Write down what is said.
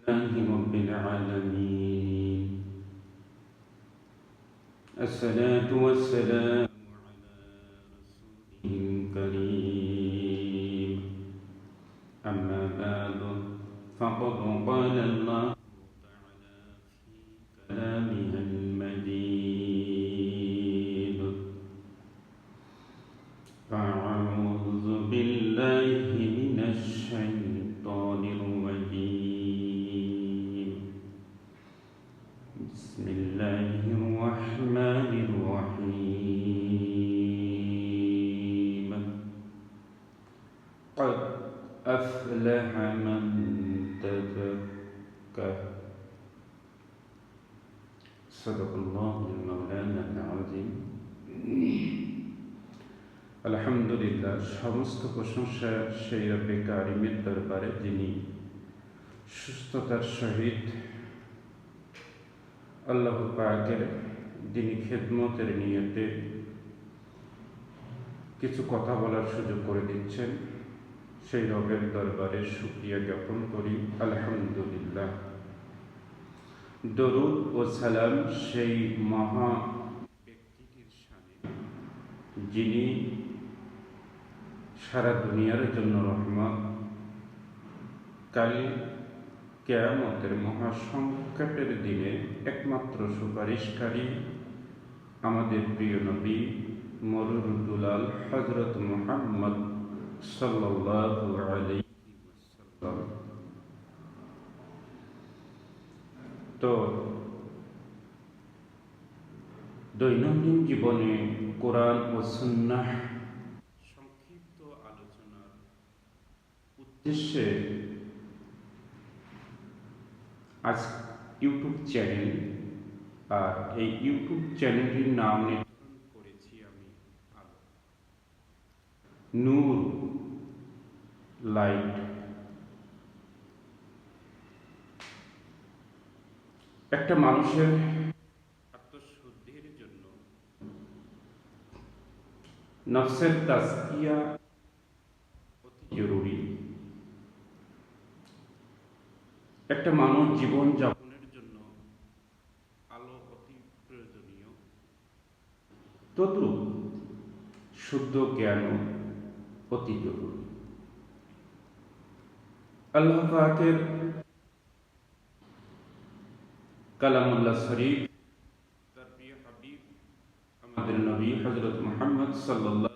لله رب العالمين. الصلاة والسلام الكريم. أما بعد، فقد قال الله كلامه المجيد: أعوذ بالله من الشيطان الرجيم. بسم الله الرحمن الرحيم. قد أفلح من تزكى. صدق الله المولانا العظيم. আলহামদুলিল্লাহ, সমস্ত প্রশংসা সেই রব্বে কারিমের দরবারে, যিনি সুস্থতার সহিত আল্লাহ পাকের যিনি খেদমতের নিয়তে কিছু কথা বলার সুযোগ করে দিচ্ছেন, সেই রবের দরবারে শুকরিয়া জ্ঞাপন করি। আলহামদুলিল্লাহ। দরুদ ও সালাম সেই মহা ব্যক্তিটির শানে, যিনি সারা দুনিয়ার জন্য রহমত, কাল কিয়ামতের মহাসংকটের দিনে একমাত্র সুপারিশকারী, আমাদের প্রিয় নবী মরুর দুলাল হযরত মুহাম্মদ সাল্লাল্লাহু আলাইহি ওয়াসাল্লাম। তো দৈনন্দিন জীবনে কোরআন ও সুন্নাহ সংক্ষিপ্ত আলোচনার উদ্দেশ্যে আজ ইউটিউব চ্যানেল, আর এই ইউটিউব চ্যানেলটির নাম নির্ধারণ করেছি আমি আলো, নূর, লাইট। একটা মানুষের আত্মশুদ্ধির জন্য নফসের তাজকিয়া অতি জরুরি। একটা মানুষ জীবন যাপনের জন্য আলো অতি প্রয়োজনীয়, তদ্রূপ শুদ্ধ জ্ঞান অতি জরুরি। আল্লাহ পাকের কালামুল্লাহ শরীফ, তার প্রিয় হাবিব আমাদের নবী হযরত মুহাম্মদ সাল্লাল্লাহু